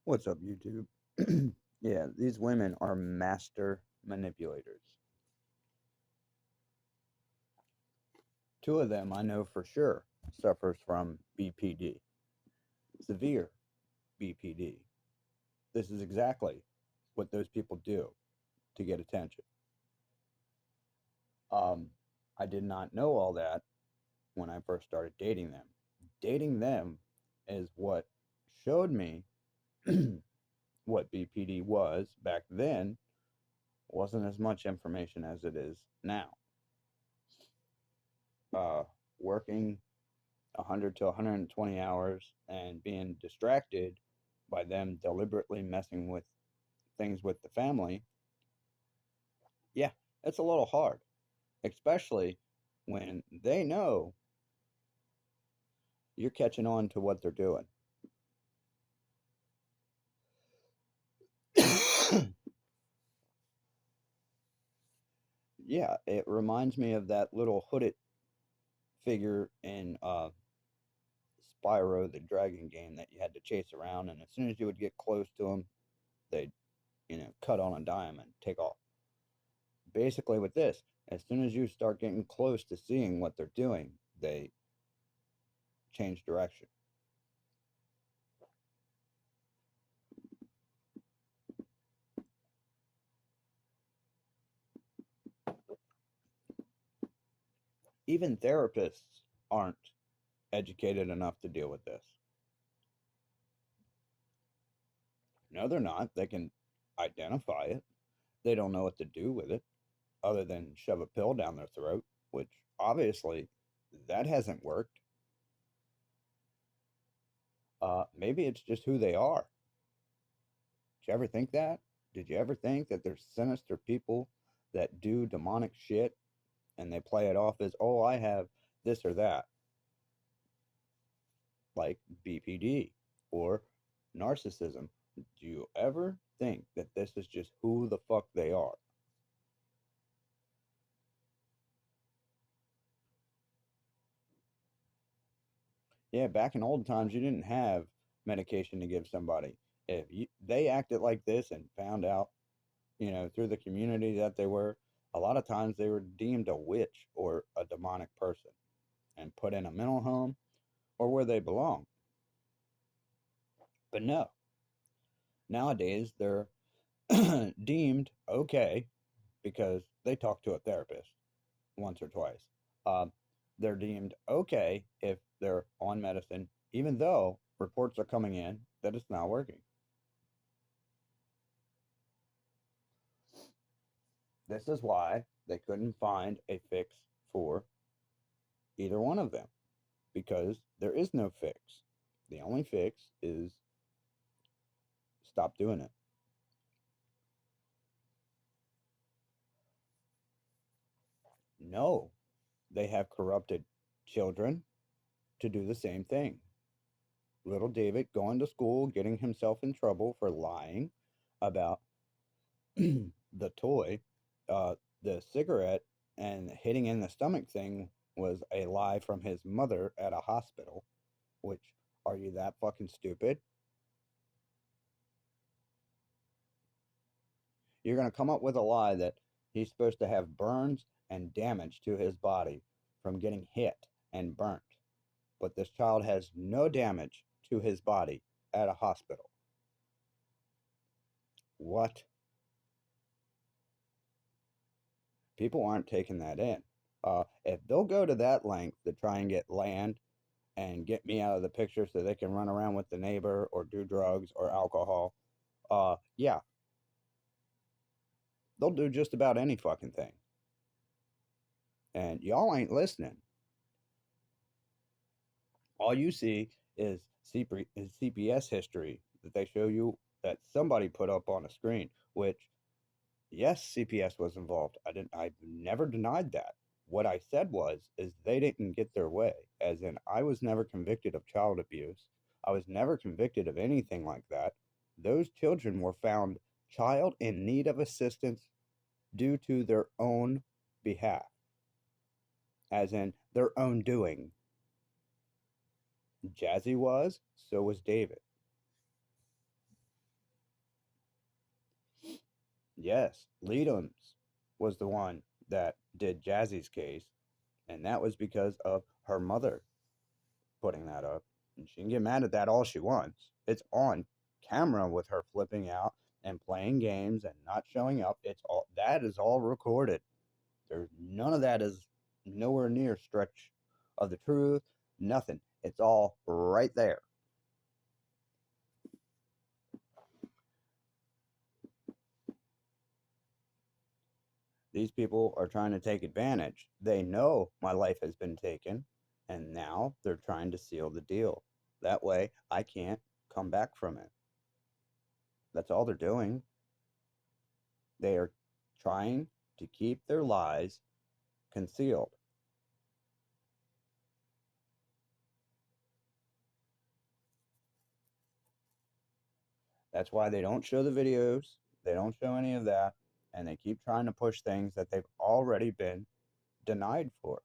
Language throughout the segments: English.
What's up, YouTube? Yeah, these women are master manipulators. Two of them I know for sure suffers from BPD, severe BPD. This is exactly what those people do to get attention. Um, I did not know all that when I first started dating them. Dating them is what showed me what BPD was back then. Wasn't as much information as it is now. Uh, Working 100 to 120 hours and being distracted by them deliberately messing with things with the family, yeah, it's a little hard, especially when they know you're catching on to what they're doing. Yeah, it reminds me of that little hooded figure in Spyro the Dragon game that you had to chase around, and as soon as you would get close to them, they'd cut on a dime and take off. Basically, with this, as soon as you start getting close to seeing what they're doing, they change direction. Even therapists aren't educated enough to deal with this. No, they're not. They can identify it. They don't know what to do with it other than shove a pill down their throat, which obviously that hasn't worked. Maybe it's just who they are. Did you ever think that? Did you ever think that there's sinister people that do demonic shit and they play it off as, oh, I have this or that, like BPD or narcissism? Do you ever think that this is just who the fuck they are? Yeah, back in old times, you didn't have medication to give somebody. If they acted like this and found out, through the community that they were, a lot of times they were deemed a witch or a demonic person and put in a mental home or where they belong. But no, nowadays they're deemed okay because they talk to a therapist once or twice. Um, they're deemed okay if they're on medicine, even though reports are coming in that it's not working. This is why they couldn't find a fix for either one of them because there is no fix. The only fix is stop doing it. No, they have corrupted children to do the same thing. Little David going to school, getting himself in trouble for lying about the toy, uh, the cigarette, and hitting in the stomach thing was a lie from his mother at a hospital. Which, are you that fucking stupid? You're going to come up with a lie that he's supposed to have burns and damage to his body from getting hit and burnt. But this child has no damage to his body at a hospital. What? People aren't taking that in. If they'll go to that length to try and get land and get me out of the picture so they can run around with the neighbor or do drugs or alcohol, yeah, they'll do just about any fucking thing. And y'all ain't listening. All you see is CPS history that they show you that somebody put up on a screen, which, yes, CPS was involved. I've never denied that. What I said is they didn't get their way, as in I was never convicted of child abuse. I was never convicted of anything like that. Those children were found child in need of assistance due to their own behalf, as in their own doing. Jazzy was, so was David. Yes, Leadham's was the one that did Jazzy's case, and that was because of her mother putting that up. And she can get mad at that all she wants. It's on camera with her flipping out and playing games and not showing up. It's all that is all recorded. There's none of that is nowhere near stretch of the truth. Nothing. It's all right there. These people are trying to take advantage. They know my life has been taken, and now they're trying to seal the deal. That way, I can't come back from it. That's all they're doing. They are trying to keep their lies concealed. That's why they don't show the videos, they don't show any of that, and they keep trying to push things that they've already been denied for.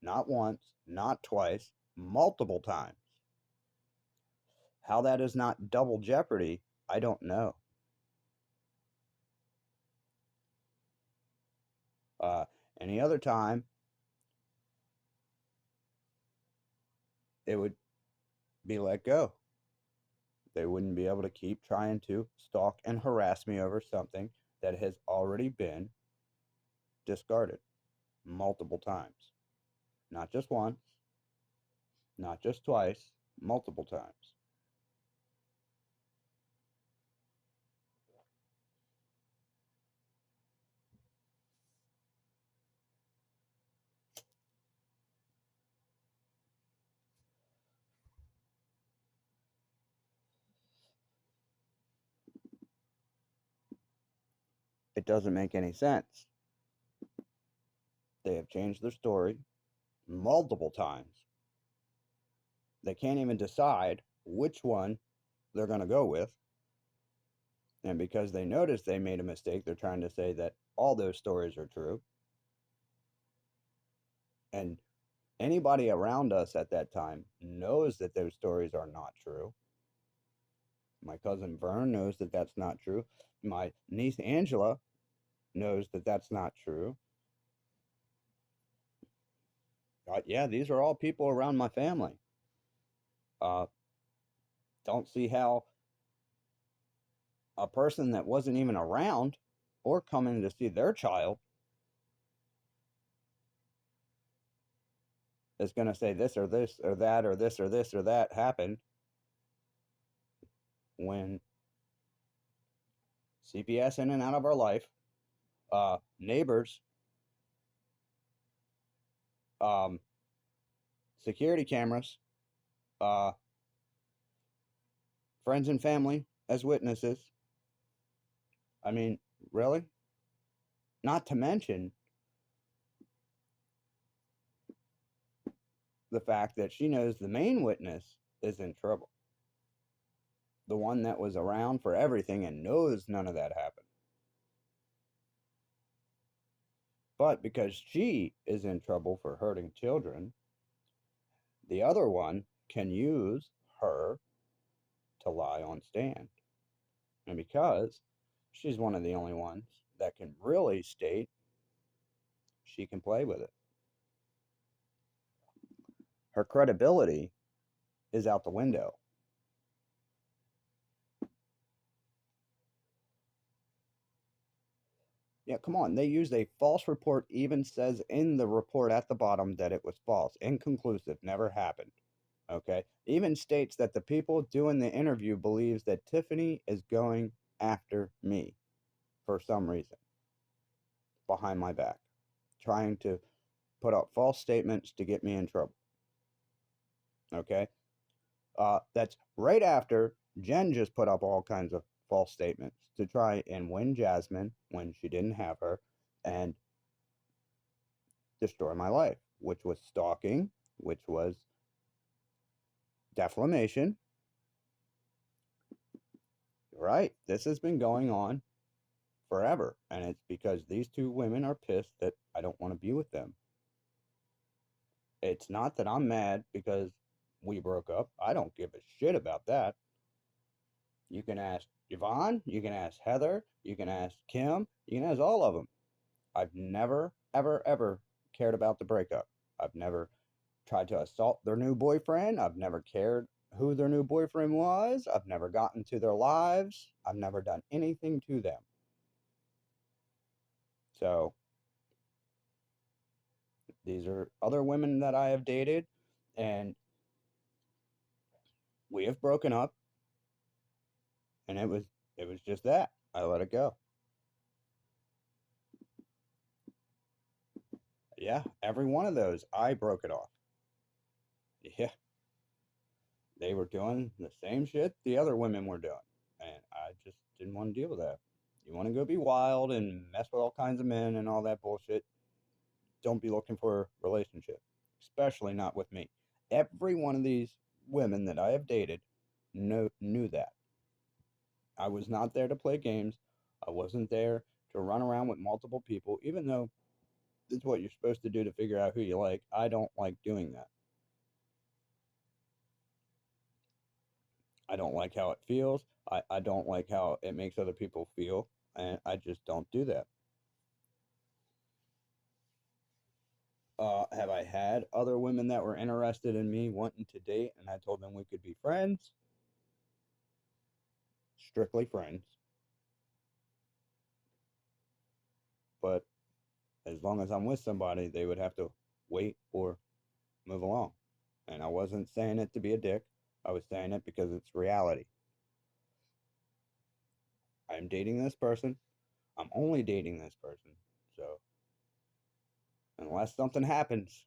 Not once, not twice, multiple times. How that is not double jeopardy, I don't know. Uh, any other time, it would be let go. They wouldn't be able to keep trying to stalk and harass me over something that has already been discarded multiple times. Not just once, not just twice, multiple times. It doesn't make any sense. They have changed their story multiple times. They can't even decide which one they're going to go with. And because they noticed they made a mistake, they're trying to say that all those stories are true. And anybody around us at that time knows that those stories are not true. My cousin Vern knows that that's not true. My niece Angela knows that that's not true. Yeah, these are all people around my family. Uh, don't see how a person that wasn't even around or coming to see their child is going to say this or this or that or this or this or that happened when CPS in and out of our life, neighbors, um, security cameras, uh, friends and family as witnesses. I mean, really? Not to mention the fact that she knows the main witness is in trouble. The one that was around for everything and knows none of that happened. But because she is in trouble for hurting children, the other one can use her to lie on stand. And because she's one of the only ones that can really state, she can play with it. Her credibility is out the window. Yeah, come on. They used a false report, even says in the report at the bottom that it was false, inconclusive, never happened. Okay. Even states that the people doing the interview believes that Tiffany is going after me for some reason behind my back, trying to put out false statements to get me in trouble. Okay. That's right after Jen just put up all kinds of false statements to try and win Jasmine when she didn't have her and destroy my life, which was stalking, which was defamation. Right. This has been going on forever. And it's because these two women are pissed that I don't want to be with them. It's not that I'm mad because we broke up. I don't give a shit about that. You can ask Yvonne, you can ask Heather, you can ask Kim, you can ask all of them. I've never, ever, ever cared about the breakup. I've never tried to assault their new boyfriend. I've never cared who their new boyfriend was. I've never gotten to their lives. I've never done anything to them. So these are other women that I have dated, and we have broken up, and it was just that. I let it go. Yeah, every one of those, I broke it off. Yeah, they were doing the same shit the other women were doing, and I just didn't want to deal with that. You want to go be wild and mess with all kinds of men and all that bullshit? Don't be looking for a relationship, especially not with me. Every one of these women that I have dated knew that. I was not there to play games. I wasn't there to run around with multiple people, even though it's what you're supposed to do to figure out who you like. I don't like doing that. I don't like how it feels. I don't like how it makes other people feel. And I just don't do that. Have I had other women that were interested in me wanting to date and I told them we could be friends? Strictly friends. But as long as I'm with somebody, they would have to wait or move along. And I wasn't saying it to be a dick. I was saying it because it's reality. I'm dating this person. I'm only dating this person. So unless something happens,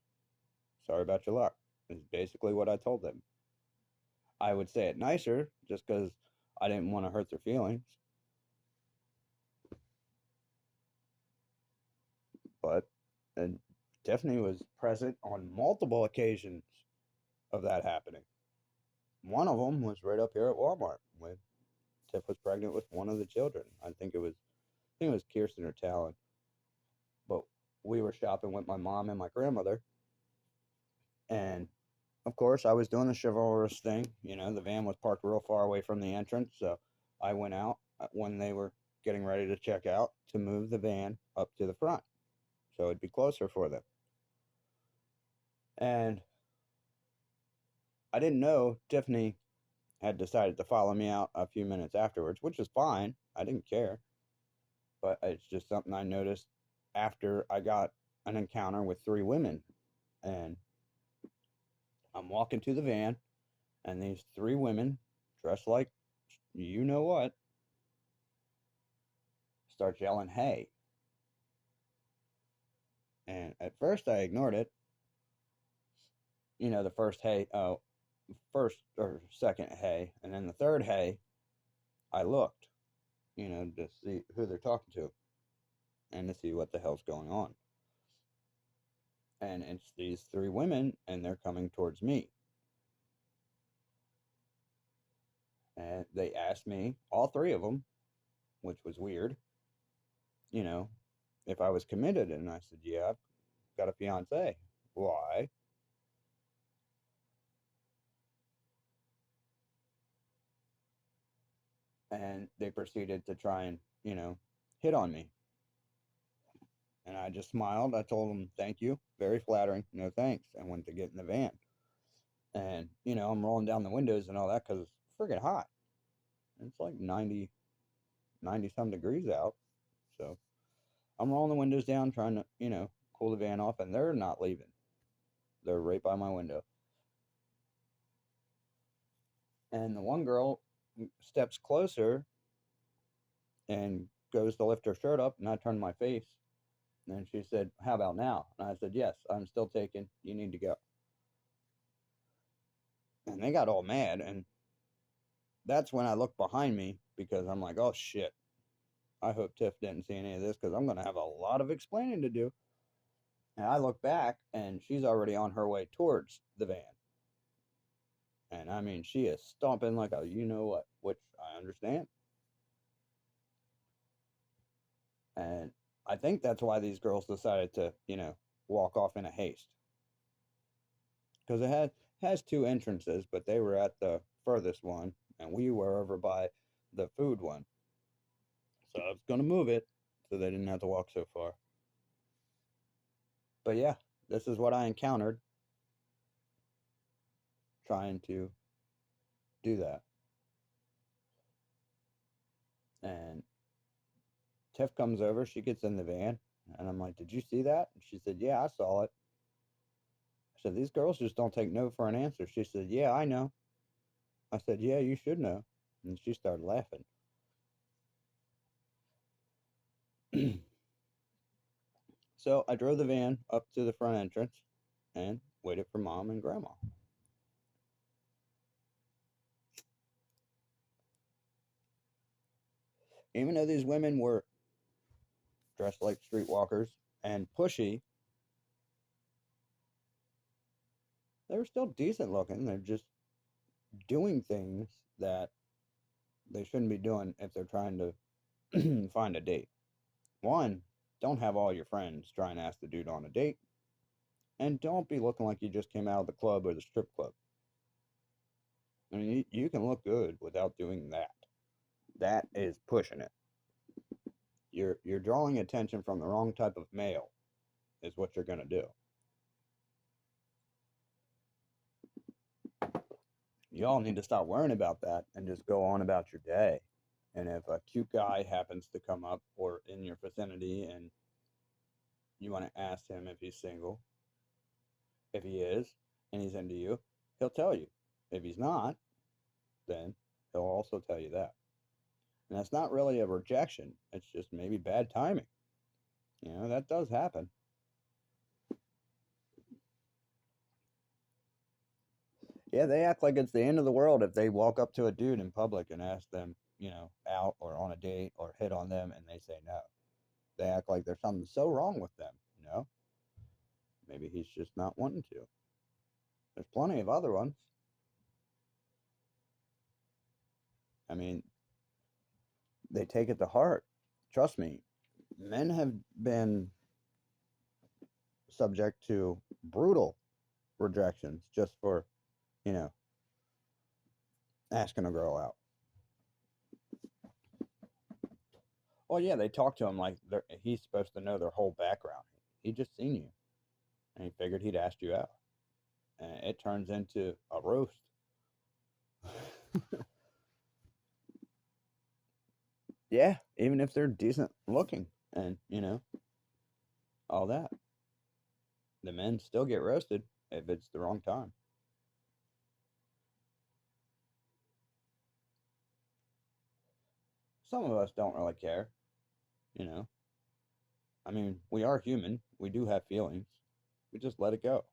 sorry about your luck. Is basically what I told them. I would say it nicer just because I didn't want to hurt their feelings. But and Tiffany was present on multiple occasions of that happening. One of them was right up here at Walmart when Tiff was pregnant with one of the children. I think it was Kirsten or Talon. But we were shopping with my mom and my grandmother, and of course I was doing the chivalrous thing. The van was parked real far away from the entrance, so I went out when they were getting ready to check out to move the van up to the front so it'd be closer for them. And I didn't know Tiffany had decided to follow me out a few minutes afterwards, which is fine. I didn't care. But it's just something I noticed after I got an encounter with three women. And I'm walking to the van, and these three women, dressed like you know what, start yelling, "Hey." And at first I ignored it. The first hey, first or second hey, and then the third hey, I looked, to see who they're talking to and to see what the hell's going on. And it's these three women, and they're coming towards me. And they asked me, all three of them, which was weird, you know, if I was committed. And I said, yeah, I've got a fiance. Why? And they proceeded to try and, hit on me. And I just smiled. I told them, thank you. Very flattering. No thanks. I went to get in the van. And, I'm rolling down the windows and all that because it's friggin' hot. It's like 90 some degrees out. So I'm rolling the windows down, trying to, cool the van off, and they're not leaving. They're right by my window. And the one girl steps closer and goes to lift her shirt up, and I turned my face. And she said, "How about now?" And I said, "Yes, I'm still taken. You need to go." And they got all mad. And that's when I looked behind me because I'm like, oh shit. I hope Tiff didn't see any of this because I'm going to have a lot of explaining to do. And I look back and she's already on her way towards the van. And I mean, she is stomping like a you know what, which I understand. And I think that's why these girls decided to, walk off in a haste. Because it has two entrances, but they were at the furthest one, and we were over by the food one. So I was going to move it so they didn't have to walk so far. But yeah, this is what I encountered trying to do that. And Tiff comes over, she gets in the van, and I'm like, "Did you see that?" And she said, "Yeah, I saw it." I said, "These girls just don't take no for an answer." She said, "Yeah, I know." I said, "Yeah, you should know." And she started laughing. So I drove the van up to the front entrance and waited for mom and grandma. Even though these women were dressed like streetwalkers and pushy, they were still decent looking. They're just doing things that they shouldn't be doing if they're trying to find a date. One, don't have all your friends try and ask the dude on a date. And don't be looking like you just came out of the club or the strip club. I mean, you can look good without doing that. That is pushing it. You're drawing attention from the wrong type of male, is what you're gonna do. Y'all need to stop worrying about that and just go on about your day. And if a cute guy happens to come up or in your vicinity and you want to ask him if he's single, if he is and he's into you, he'll tell you. If he's not, then he'll also tell you that. And that's not really a rejection, it's just maybe bad timing. You know, that does happen. Yeah, they act like it's the end of the world if they walk up to a dude in public and ask them, out or on a date or hit on them and they say no. They act like there's something so wrong with them, you know? Maybe he's just not wanting to. There's plenty of other ones. I mean, they take it to heart. Trust me, men have been subject to brutal rejections just for, you know, asking a girl out. Well, yeah, they talk to him like he's supposed to know their whole background. He just seen you, and he figured he'd asked you out, and it turns into a roast. Yeah, even if they're decent looking, and all that, the men still get roasted if it's the wrong time. Some of us don't really care, you know. I mean, we are human. We do have feelings. We just let it go.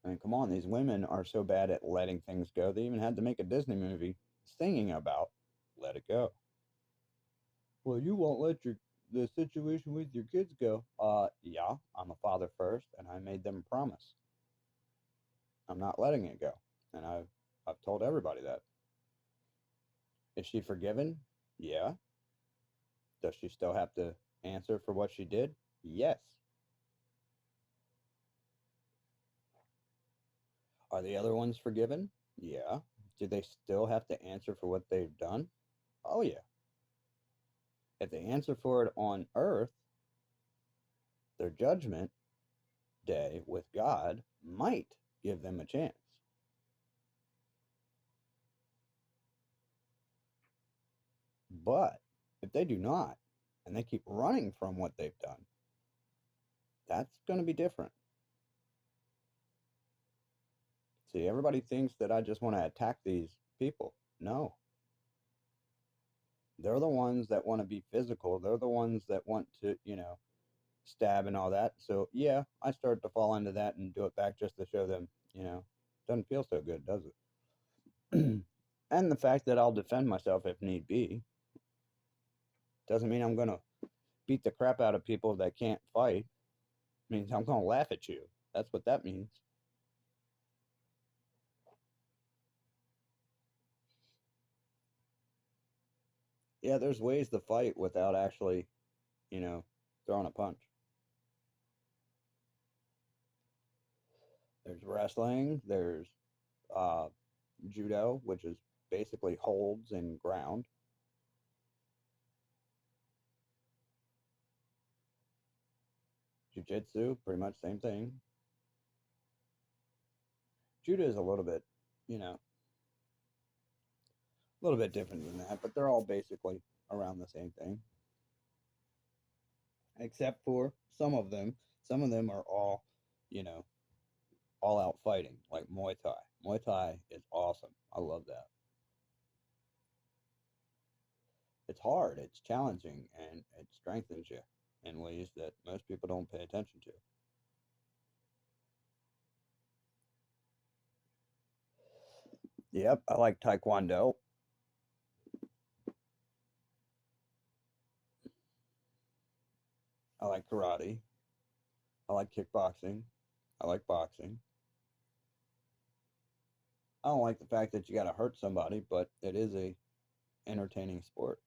I mean, come on, these women are so bad at letting things go. They even had to make a Disney movie singing about let it go. Well, you won't let the situation with your kids go. Yeah, I'm a father first, and I made them a promise. I'm not letting it go, and I've told everybody that. Is she forgiven? Yeah. Does she still have to answer for what she did? Yes. Are the other ones forgiven? Yeah. Do they still have to answer for what they've done? Oh, yeah. If they answer for it on earth, their judgment day with God might give them a chance. But if they do not, and they keep running from what they've done, that's going to be different. See, everybody thinks that I just want to attack these people. No. They're the ones that want to be physical. They're the ones that want to, stab and all that. So, yeah, I start to fall into that and do it back just to show them, doesn't feel so good, does it? And the fact that I'll defend myself if need be doesn't mean I'm going to beat the crap out of people that can't fight. It means I'm going to laugh at you. That's what that means. Yeah, there's ways to fight without actually, you know, throwing a punch. There's wrestling, there's uh, judo, which is basically holds and ground. Jiu-jitsu, pretty much same thing. Judo is a little bit, you know, a little bit different than that, but they're all basically around the same thing, except for some of them. Some of them are all, you know, all out fighting, like Muay Thai. Muay Thai is awesome. I love that. It's hard, it's challenging, and it strengthens you in ways that most people don't pay attention to. Yep, I like Taekwondo. I like karate. I like kickboxing. I like boxing. I don't like the fact that you got to hurt somebody, but it is a entertaining sport.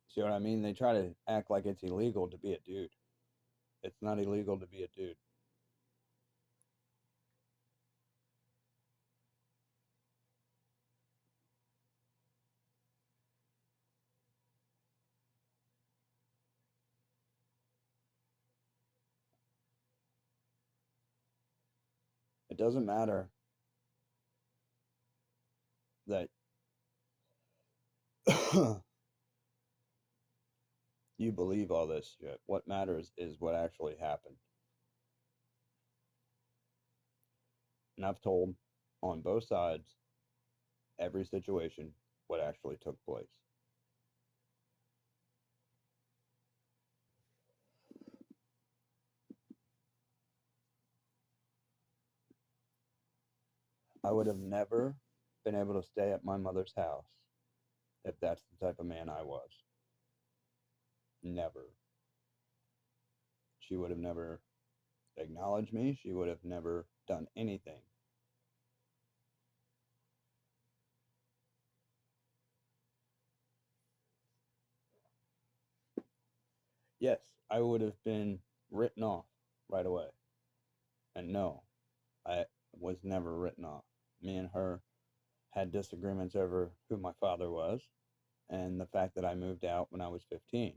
See what I mean? They try to act like it's illegal to be a dude. It's not illegal to be a dude. It doesn't matter that you believe all this shit. What matters is what actually happened. And I've told on both sides, every situation, what actually took place. I would have never been able to stay at my mother's house if that's the type of man I was. Never. She would have never acknowledged me. She would have never done anything. Yes, I would have been written off right away. And no, I was never written off. Me and her had disagreements over who my father was and the fact that I moved out when I was 15,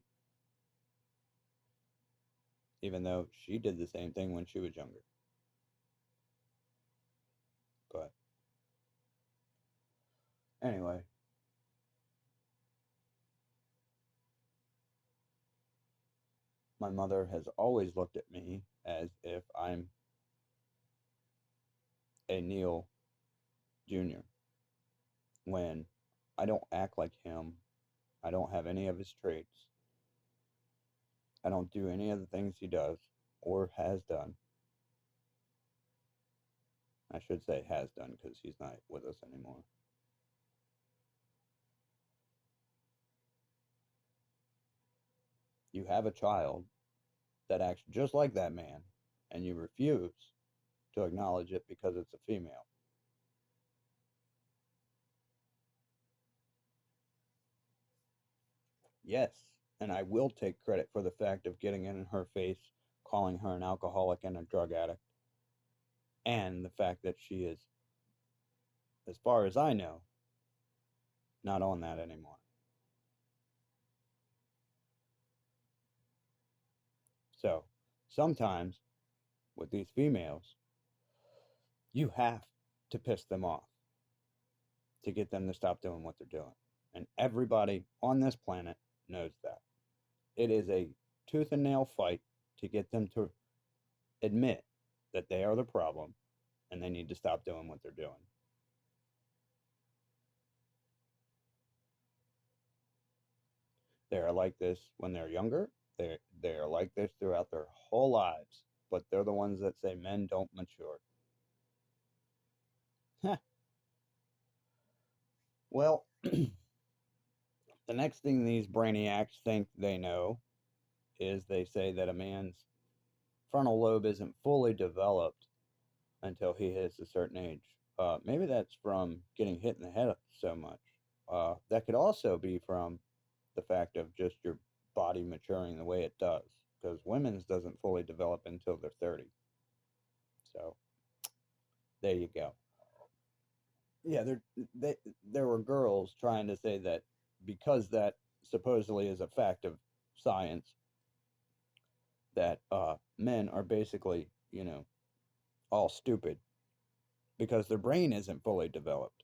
even though she did the same thing when she was younger. But anyway, my mother has always looked at me as if I'm a Neil Jr. when I don't act like him. I don't have any of his traits. I don't do any of the things he does or has done. I should say has done because he's not with us anymore. You have a child that acts just like that man, and you refuse to acknowledge it because it's a female. Yes, and I will take credit for the fact of getting in her face, calling her an alcoholic and a drug addict, and the fact that she is, as far as I know, not on that anymore. So sometimes with these females, you have to piss them off to get them to stop doing what they're doing. And everybody on this planet knows that. It is a tooth and nail fight to get them to admit that they are the problem and they need to stop doing what they're doing. They are like this when they're younger. They are like this throughout their whole lives, but they're the ones that say men don't mature. Well, the next thing these brainiacs think they know is they say that a man's frontal lobe isn't fully developed until he hits a certain age. Maybe that's from getting hit in the head so much. That could also be from the fact of just your body maturing the way it does, because women's doesn't fully develop until they're 30. So there you go. Yeah, they, there were girls trying to say that because that supposedly is a fact of science, that men are basically, all stupid because their brain isn't fully developed.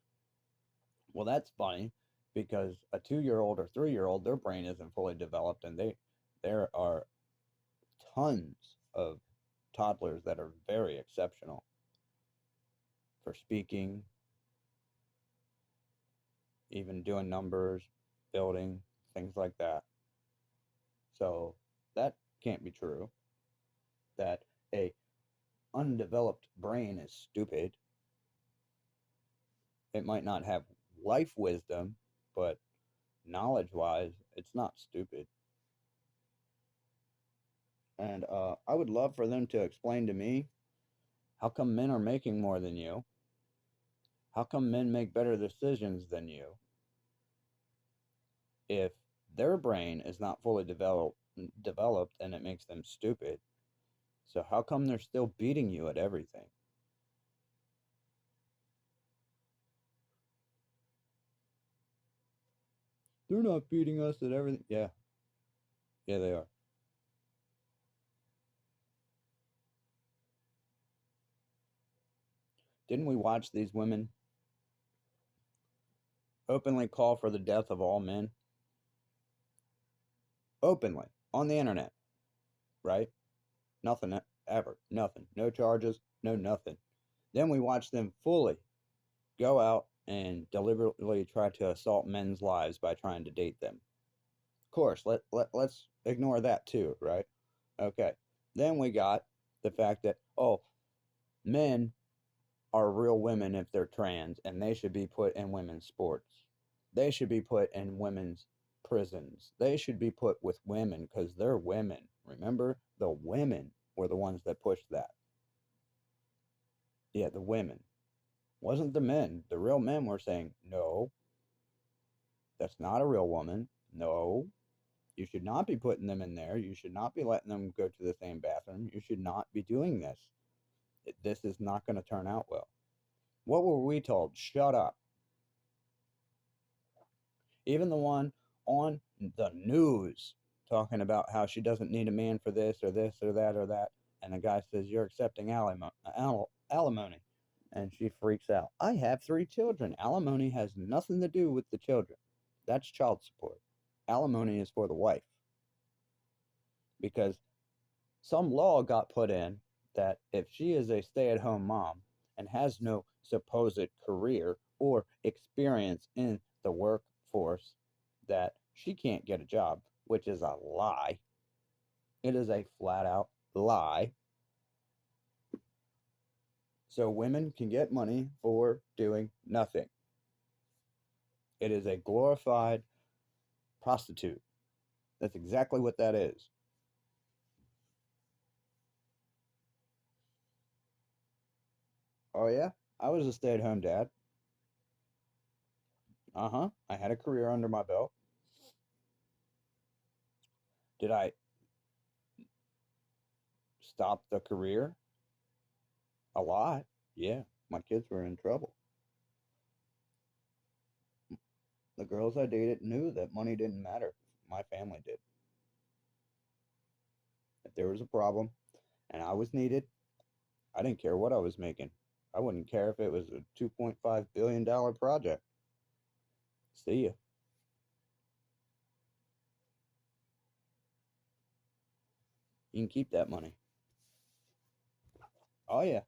Well, that's funny because a 2 year old or 3 year old, their brain isn't fully developed, and there are tons of toddlers that are very exceptional for speaking, even doing numbers, building, things like that. So that can't be true. That a undeveloped brain is stupid. It might not have life wisdom, but knowledge wise, it's not stupid. And I would love for them to explain to me, how come men are making more than you? How come men make better decisions than you if their brain is not fully developed and it makes them stupid? So how come they're still beating you at everything? They're not beating us at everything. Yeah, yeah, they are. Didn't we watch these women openly call for the death of all men? Openly on the internet, right? Nothing ever. Nothing. No charges. No nothing. Then we watch them fully go out and deliberately try to assault men's lives by trying to date them. Of course, let's ignore that too, right? Okay. Then we got the fact that, oh, men are real women if they're trans, and they should be put in women's sports. They should be put in women's prisons. They should be put with women because they're women. Remember, the women were the ones that pushed that. Yeah, the women. Wasn't the men. The real men were saying, no, that's not a real woman. No, you should not be putting them in there. You should not be letting them go to the same bathroom. You should not be doing this. This is not going to turn out well. What were we told? Shut up. Even the one on the news talking about how she doesn't need a man for this or this or that or that. And the guy says, you're accepting alimony. And she freaks out. I have 3 children. Alimony has nothing to do with the children. That's child support. Alimony is for the wife. Because some law got put in that if she is a stay at home mom and has no supposed career or experience in the workforce, that she can't get a job, which is a lie. It is a flat out lie. So women can get money for doing nothing. It is a glorified prostitute. That's exactly what that is. Oh, yeah? I was a stay at home dad. Uh huh. I had a career under my belt. Did I stop the career? A lot. Yeah. My kids were in trouble. The girls I dated knew that money didn't matter. My family did. If there was a problem and I was needed, I didn't care what I was making. I wouldn't care if it was a $2.5 billion project. See ya. You can keep that money. Oh, yeah.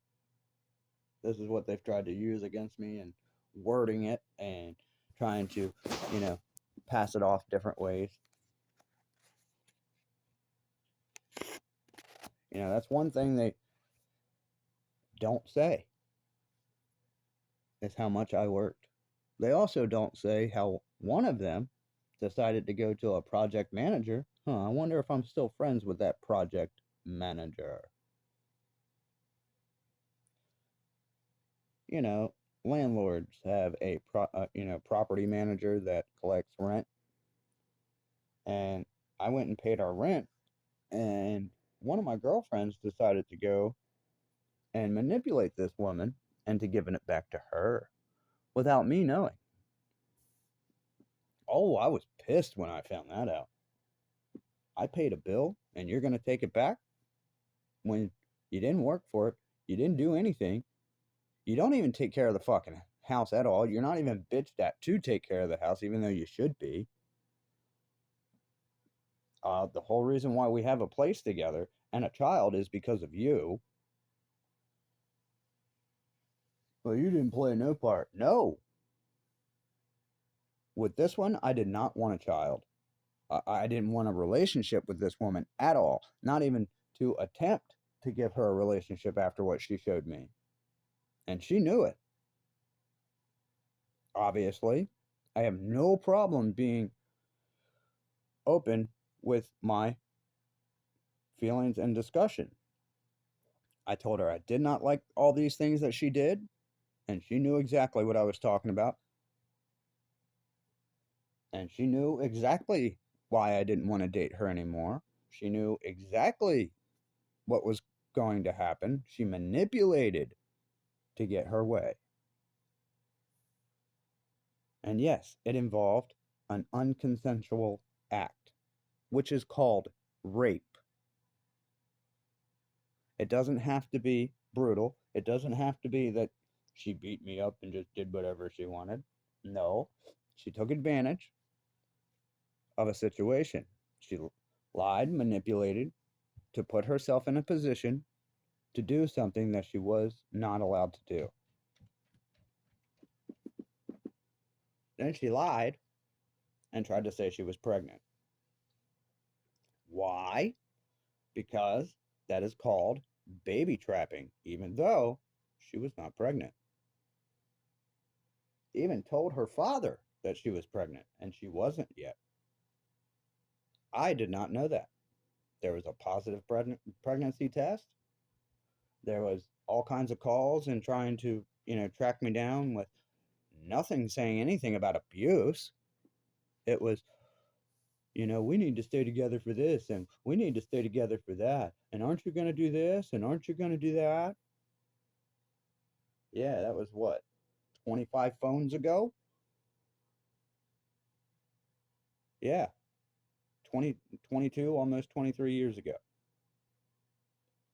This is what they've tried to use against me and wording it and trying to, you know, pass it off different ways. That's one thing they don't say is how much I worked. They also don't say how one of them decided to go to a project manager. I wonder if I'm still friends with that project manager. You know, Landlords have a property manager that collects rent, and I went and paid our rent, and one of my girlfriends decided to go and manipulate this woman into giving it back to her without me knowing. Oh, I was pissed when I found that out. I paid a bill and you're going to take it back when you didn't work for it. You didn't do anything. You don't even take care of the fucking house at all. You're not even bitched at to take care of the house, even though you should be. The whole reason why we have a place together and a child is because of you. Well, you didn't play no part. No. With this one, I did not want a child. I didn't want a relationship with this woman at all. Not even to attempt to give her a relationship after what she showed me. And she knew it. Obviously, I have no problem being open with my feelings and discussion. I told her I did not like all these things that she did, and she knew exactly what I was talking about. And she knew exactly why I didn't want to date her anymore. She knew exactly what was going to happen. She manipulated to get her way. And yes, it involved an unconsensual act, which is called rape. It doesn't have to be brutal. It doesn't have to be that she beat me up and just did whatever she wanted. No, she took advantage of a situation. She lied, manipulated to put herself in a position to do something that she was not allowed to do. Then she lied and tried to say she was pregnant. Why? Because that is called baby trapping, even though she was not pregnant. Even told her father that she was pregnant, and she wasn't yet. I did not know that. There was a positive pregnancy test. There was all kinds of calls and trying to, track me down with nothing saying anything about abuse. It was, we need to stay together for this and we need to stay together for that. And aren't you going to do this? And aren't you going to do that? Yeah, that was what, 25 phones ago? Yeah, 20, 22, almost 23 years ago.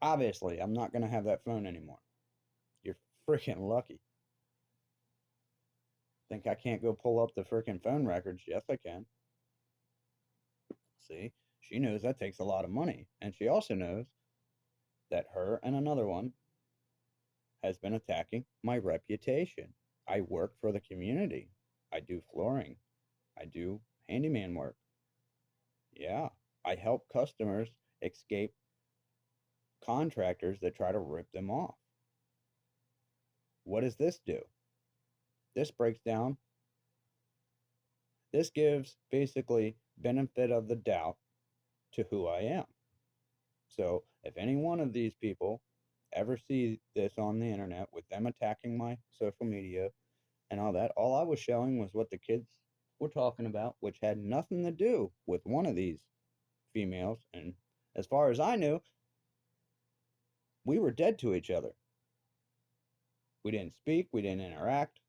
Obviously, I'm not going to have that phone anymore. You're freaking lucky. Think I can't go pull up the freaking phone records? Yes, I can. See, she knows that takes a lot of money. And she also knows that her and another one has been attacking my reputation. I work for the community. I do flooring. I do handyman work. Yeah, I help customers escape contractors that try to rip them off. What does this do? This breaks down, this gives basically benefit of the doubt to who I am. So if any one of these people ever see this on the internet with them attacking my social media and all that, all I was showing was what the kids were talking about, which had nothing to do with one of these females. And as far as I knew, we were dead to each other. We didn't speak, we didn't interact,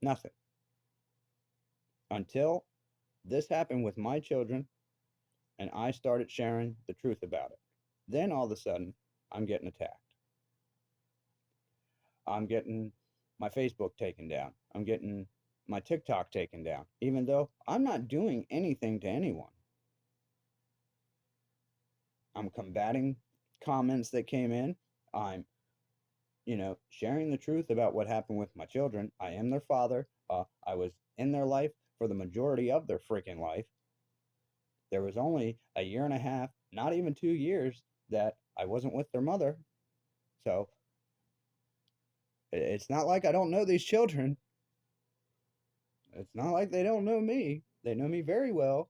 nothing. Until this happened with my children and I started sharing the truth about it. Then all of a sudden, I'm getting attacked. I'm getting my Facebook taken down. I'm getting my TikTok taken down, even though I'm not doing anything to anyone. I'm combating comments that came in. I'm, sharing the truth about what happened with my children. I am their father. I was in their life for the majority of their freaking life. There was only a year and a half, not even 2 years, that I wasn't with their mother. So it's not like I don't know these children. It's not like they don't know me. They know me very well.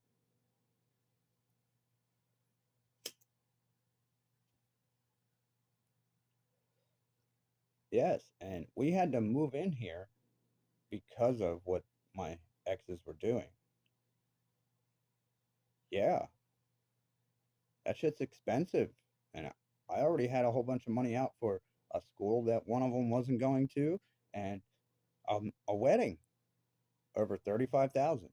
Yes, and we had to move in here because of what my exes were doing. Yeah, that shit's expensive. And I already had a whole bunch of money out for a school that one of them wasn't going to, and a wedding over 35,000.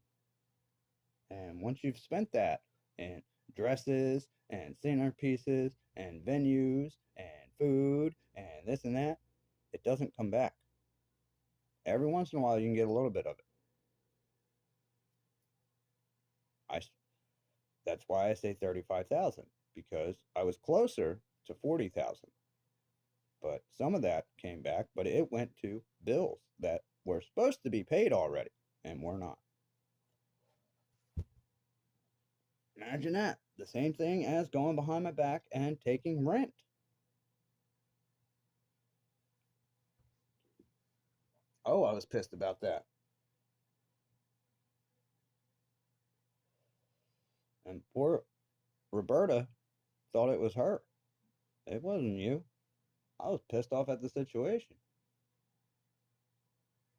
And once you've spent that in dresses and centerpieces and venues and food and this and that, it doesn't come back. Every once in a while, you can get a little bit of it. I That's why I say 35,000, because I was closer to 40,000. But some of that came back, but it went to bills that were supposed to be paid already and were not. Imagine that. The same thing as going behind my back and taking rent. Oh, I was pissed about that. And poor Roberta thought it was her. It wasn't you. I was pissed off at the situation.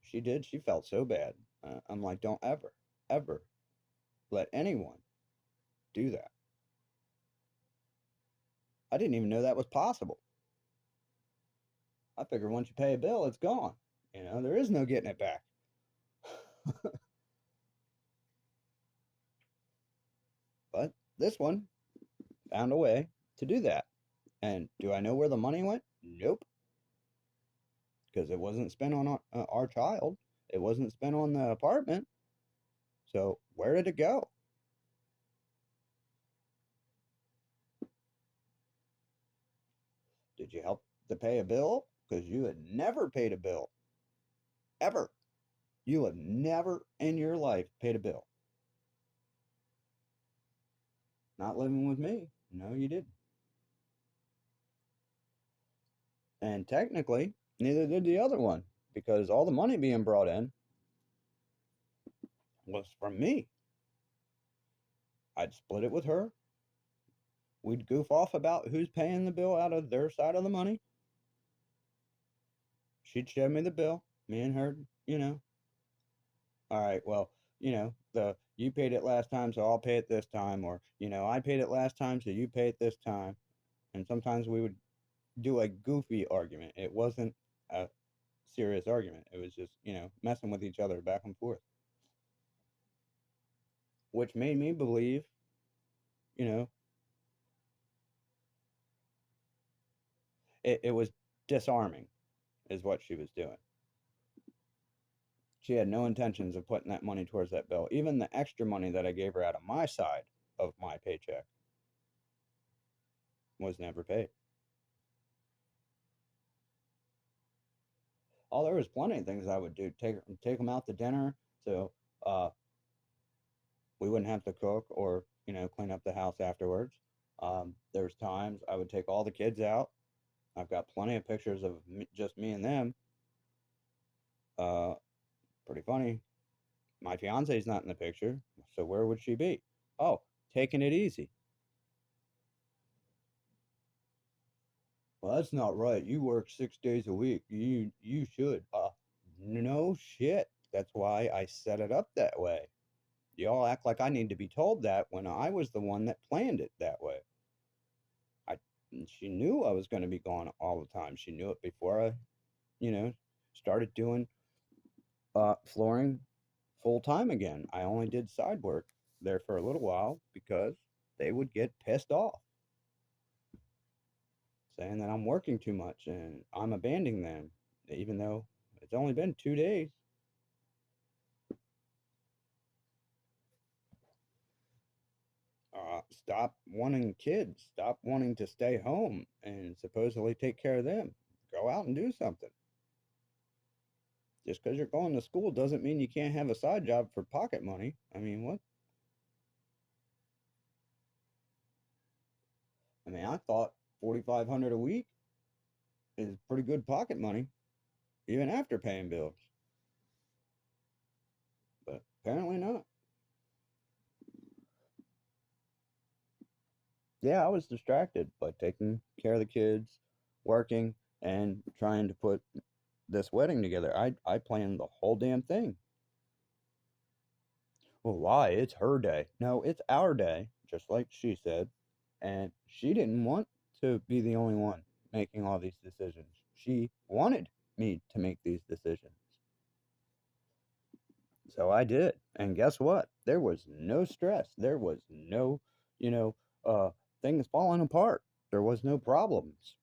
She did. She felt so bad. I'm like, don't ever, ever let anyone do that. I didn't even know that was possible. I figured once you pay a bill, it's gone. There is no getting it back. But this one found a way to do that. And do I know where the money went? Nope. Because it wasn't spent on our child. It wasn't spent on the apartment. So where did it go? Did you help to pay a bill? Because you had never paid a bill. Ever. You have never in your life paid a bill. Not living with me. No, you didn't. And technically, neither did the other one, because all the money being brought in was from me. I'd split it with her. We'd goof off about who's paying the bill out of their side of the money. She'd show me the bill. Me and her, all right, well, the you paid it last time, so I'll pay it this time, or I paid it last time, so you pay it this time. And sometimes we would do a goofy argument. It wasn't a serious argument. It was just, messing with each other back and forth, which made me believe, you know, it was disarming, is what she was doing. She had no intentions of putting that money towards that bill. Even the extra money that I gave her out of my side of my paycheck was never paid. Oh, there was plenty of things I would do. Take them out to dinner, so uh, we wouldn't have to cook or clean up the house afterwards. There's times I would take all the kids out. I've got plenty of pictures of just me and them. Uh, Pretty funny. My fiance's not in the picture, so where would she be? Oh, taking it easy. Well, that's not right. You work 6 days a week. You should. No shit. That's why I set it up that way. Y'all act like I need to be told that when I was the one that planned it that way. I She knew I was going to be gone all the time. She knew it before I, you know, started doing flooring full time again. I only did side work there for a little while because they would get pissed off, saying that I'm working too much and I'm abandoning them, even though it's only been 2 days. Stop wanting kids, stop wanting to stay home and supposedly take care of them. Go out and do something. Just because you're going to school doesn't mean you can't have a side job for pocket money. I mean, what? I mean, I thought 4,500 a week is pretty good pocket money, even after paying bills. But apparently not. Yeah, I was distracted by taking care of the kids, working, and trying to put this wedding together. I planned the whole damn thing. Well, why? It's her day. No, it's our day, just like she said. And she didn't want to be the only one making all these decisions. She wanted me to make these decisions. So I did. And guess what? There was no stress. There was no, you know, uh, things falling apart. There was no problems.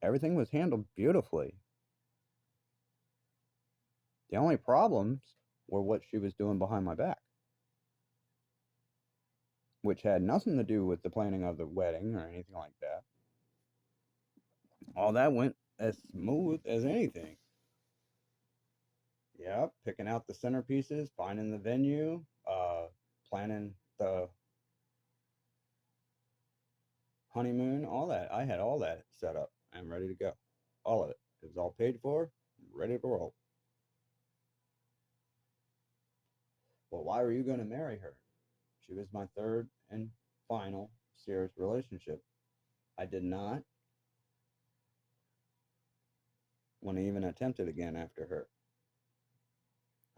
Everything was handled beautifully. The only problems were what she was doing behind my back, which had nothing to do with the planning of the wedding or anything like that. All that went as smooth as anything. Yep, picking out the centerpieces, finding the venue, planning the honeymoon, all that. I had all that set up and ready to go. All of it. It was all paid for, ready to roll. Well, why were you going to marry her? She was my third and final serious relationship. I did not want to even attempt it again after her.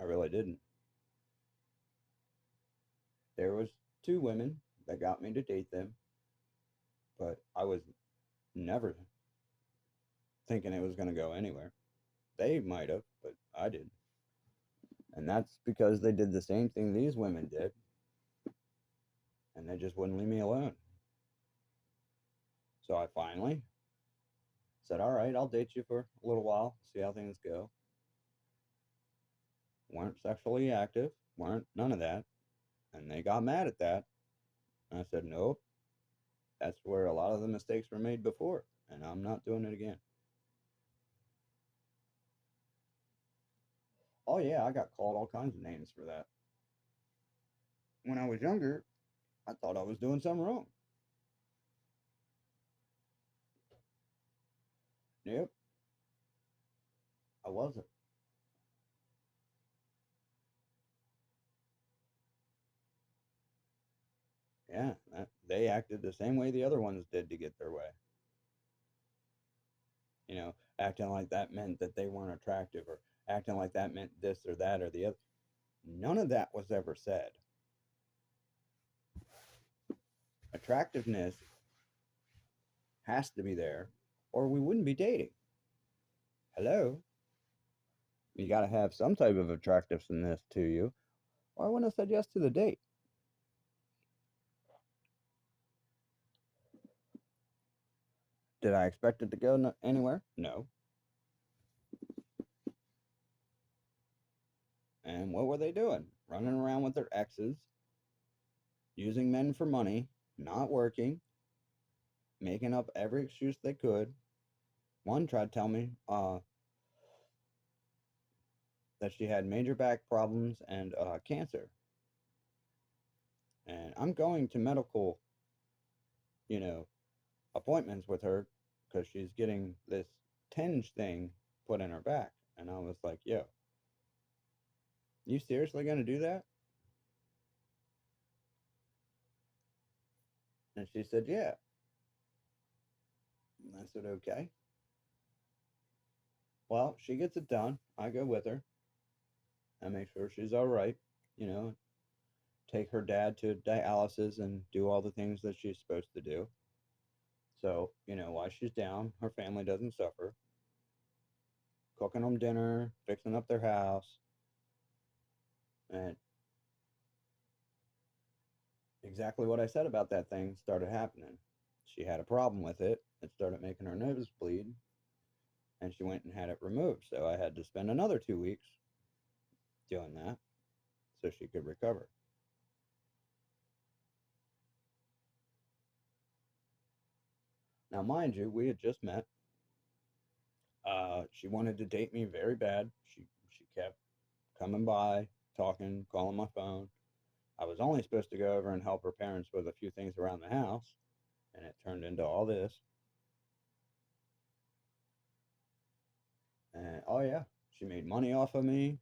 I really didn't. There was two women that got me to date them, but I was never thinking it was going to go anywhere. They might have, but I didn't. And that's because they did the same thing these women did, and they just wouldn't leave me alone. So I finally said, all right, I'll date you for a little while, see how things go. Weren't sexually active, weren't none of that. And they got mad at that. And I said, nope, that's where a lot of the mistakes were made before, and I'm not doing it again. Oh, yeah, I got called all kinds of names for that. When I was younger, I thought I was doing something wrong. Yep, I wasn't. Yeah, they acted the same way the other ones did to get their way. Acting like that meant that they weren't attractive or acting like that meant this or that or the other. None of that was ever said. Attractiveness has to be there or we wouldn't be dating. Hello? You got to have some type of attractiveness to you, or I wouldn't have said yes to the date. Did I expect it to go anywhere? No. And what were they doing? Running around with their exes, using men for money, not working, making up every excuse they could. One tried to tell me that she had major back problems and cancer. And I'm going to medical, you know, appointments with her because she's getting this tinge thing put in her back. And I was like, yo, you seriously going to do that? And she said, yeah. And I said, okay. Well, she gets it done. I go with her. I make sure she's all right. You know, take her dad to dialysis and do all the things that she's supposed to do. So, while she's down, her family doesn't suffer. Cooking them dinner, fixing up their house. And exactly what I said about that thing started happening. She had a problem with it. It started making her nose bleed. And she went and had it removed. So I had to spend another 2 weeks doing that so she could recover. Now, mind you, we had just met. She wanted to date me very bad. She kept coming by, talking, calling my phone. I was only supposed to go over and help her parents with a few things around the house, and it turned into all this. And oh yeah, she made money off of me.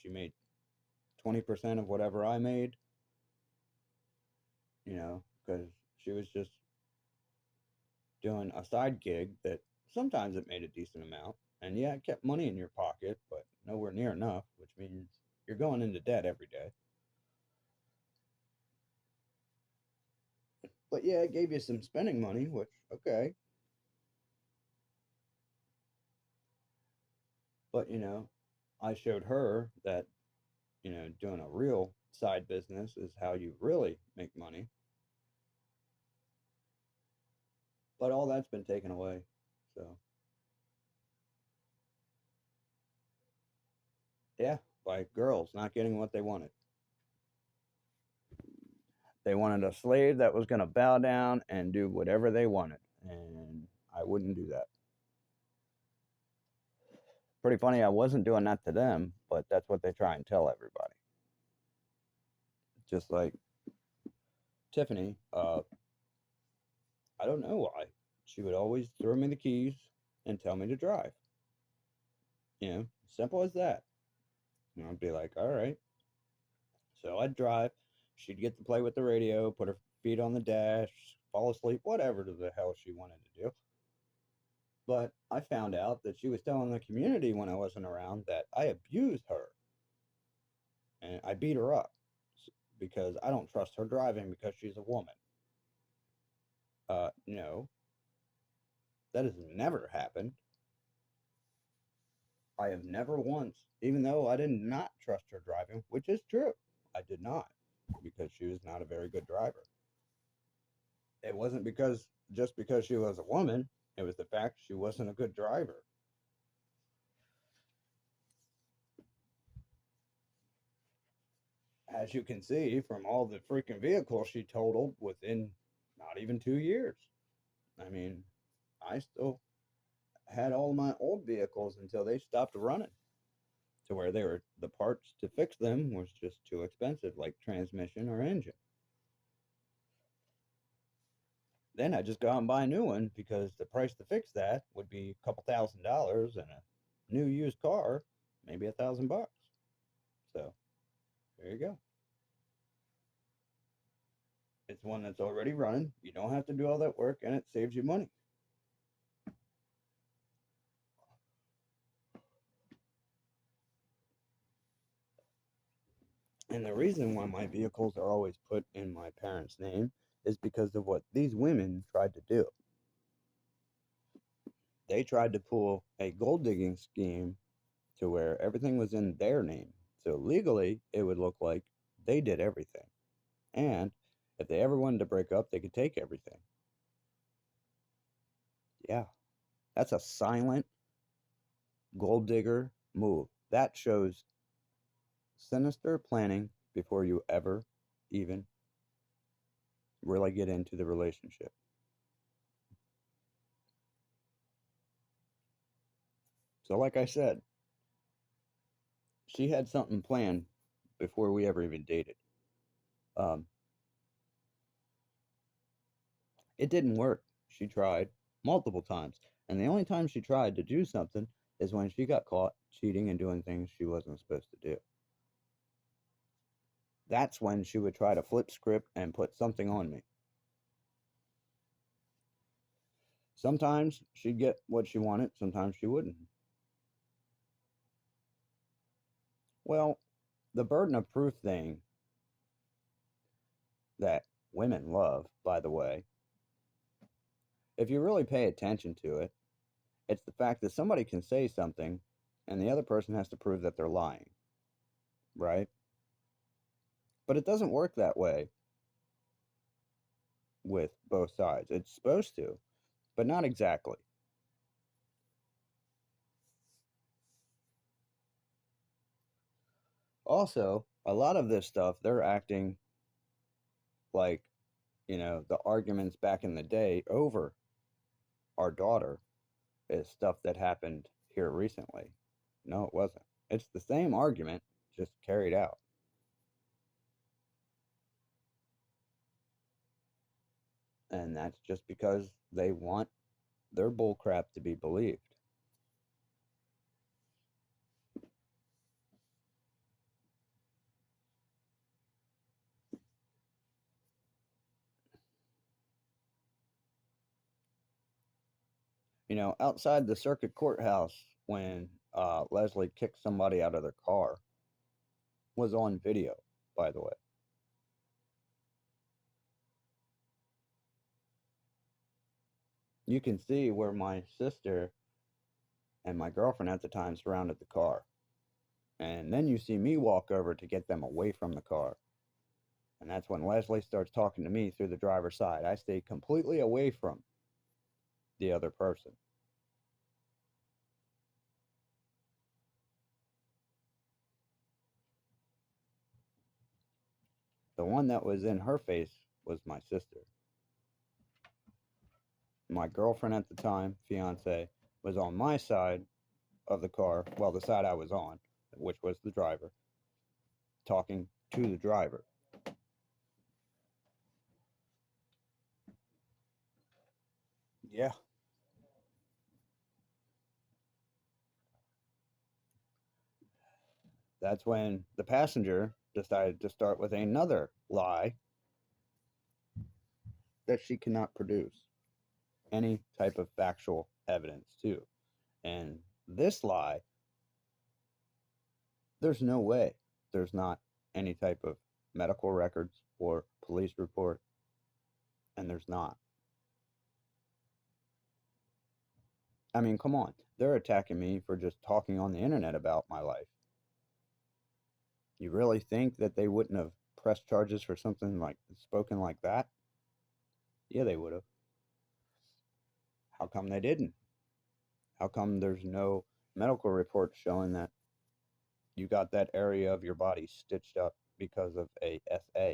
She made 20% of whatever I made. Because she was just doing a side gig that sometimes it made a decent amount, and yeah, it kept money in your pocket, but nowhere near enough, which means you're going into debt every day. But yeah, it gave you some spending money, which, okay. But, I showed her that, doing a real side business is how you really make money. But all that's been taken away. So, yeah, by girls not getting what they wanted. They wanted a slave that was going to bow down and do whatever they wanted. And I wouldn't do that. Pretty funny, I wasn't doing that to them, but that's what they try and tell everybody. Just like Tiffany, I don't know why. She would always throw me the keys and tell me to drive. Simple as that. And I'd be like, all right. So I'd drive. She'd get to play with the radio, put her feet on the dash, fall asleep, whatever the hell she wanted to do. But I found out that she was telling the community when I wasn't around that I abused her and I beat her up because I don't trust her driving because she's a woman. No, that has never happened. I have never once, even though I did not trust her driving, which is true, I did not because she was not a very good driver. It wasn't just because she was a woman, it was the fact she wasn't a good driver. As you can see from all the freaking vehicles she totaled within not even 2 years. I mean, I still had all my old vehicles until they stopped running to where the parts to fix them was just too expensive, like transmission or engine. Then I just go out and buy a new one because the price to fix that would be a couple $1,000 and a new used car, maybe $1,000. So there you go. It's one that's already running. You don't have to do all that work and it saves you money. And the reason why my vehicles are always put in my parents' name is because of what these women tried to do. They tried to pull a gold digging scheme to where everything was in their name. So legally, it would look like they did everything. And if they ever wanted to break up, they could take everything. Yeah, that's a silent gold digger move. That shows sinister planning before you ever even really get into the relationship. So, like I said, she had something planned before we ever even dated. Um, it didn't work. She tried multiple times. And the only time she tried to do something is when she got caught cheating and doing things she wasn't supposed to do. That's when she would try to flip script and put something on me. Sometimes she'd get what she wanted, sometimes she wouldn't. Well, the burden of proof thing that women love, by the way, if you really pay attention to it, it's the fact that somebody can say something and the other person has to prove that they're lying, right? But it doesn't work that way with both sides. It's supposed to, but not exactly. Also, a lot of this stuff, they're acting like, the arguments back in the day over our daughter is stuff that happened here recently. No, it wasn't. It's the same argument, just carried out. And that's just because they want their bullcrap to be believed. Outside the circuit courthouse when Leslie kicked somebody out of their car was on video, by the way. you can see where my sister and my girlfriend at the time surrounded the car. And then you see me walk over to get them away from the car. And that's when Leslie starts talking to me through the driver's side. I stay completely away from the other person. The one that was in her face was my sister. My girlfriend at the time, fiance, was on my side of the car, well, the side I was on, which was the driver, talking to the driver. Yeah, that's when the passenger decided to start with another lie that she cannot produce any type of factual evidence to. And this lie, there's no way there's not any type of medical records or police report, and there's not. I mean, come on. They're attacking me for just talking on the internet about my life. You really think that they wouldn't have pressed charges for something like spoken like that? Yeah, they would have. How come they didn't? How come there's no medical report showing that you got that area of your body stitched up because of a SA?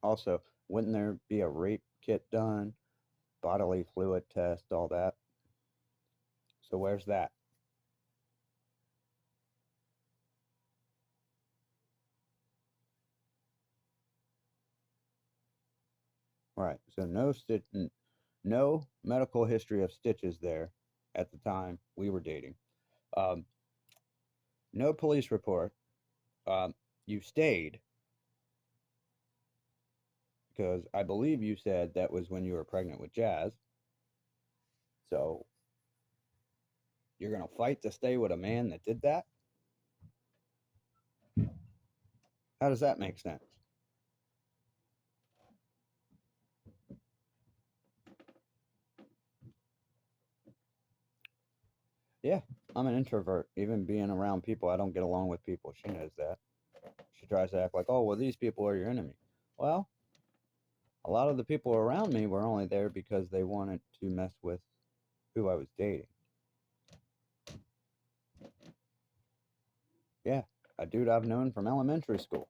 Also, wouldn't there be a rape kit done, bodily fluid test, all that? So where's that? Right. So no medical history of stitches there at the time we were dating. Um, no police report. You stayed because I believe you said that was when you were pregnant with Jazz. So you're gonna fight to stay with a man that did that? How does that make sense? Yeah, I'm an introvert. Even being around people, I don't get along with people. She knows that. She tries to act like, oh, well, these people are your enemy. Well, a lot of the people around me were only there because they wanted to mess with who I was dating. Yeah, a dude I've known from elementary school.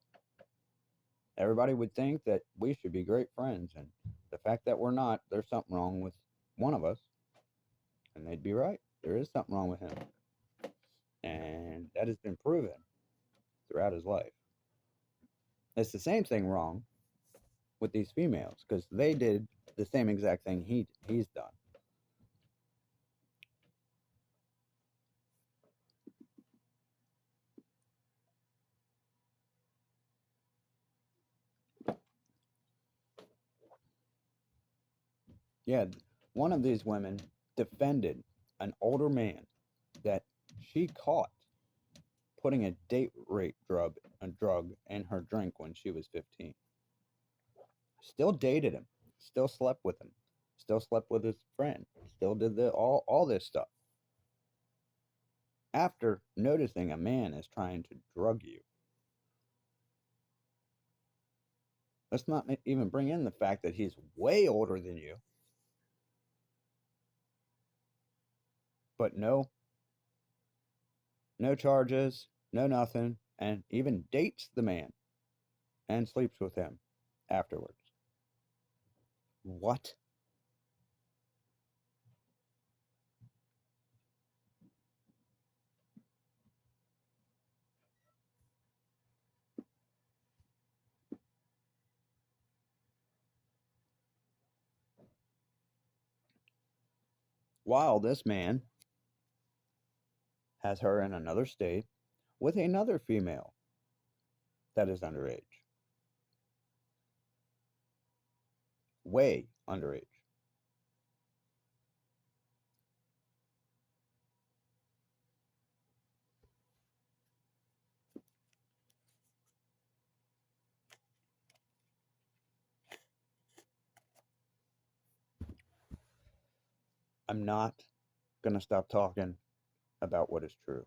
Everybody would think that we should be great friends, and the fact that we're not, there's something wrong with one of us, and they'd be right. There is something wrong with him, and that has been proven throughout his life. It's the same thing wrong with these females because they did the same exact thing he's done. Yeah, one of these women defended an older man that she caught putting a date rape drug in her drink when she was 15. Still dated him, still slept with him, still slept with his friend, still did all this stuff. After noticing a man is trying to drug you, let's not even bring in the fact that he's way older than you, but no charges, no nothing, and even dates the man and sleeps with him afterwards. What? While this man has her in another state with another female that is underage, way underage. I'm not gonna stop talking about what is true.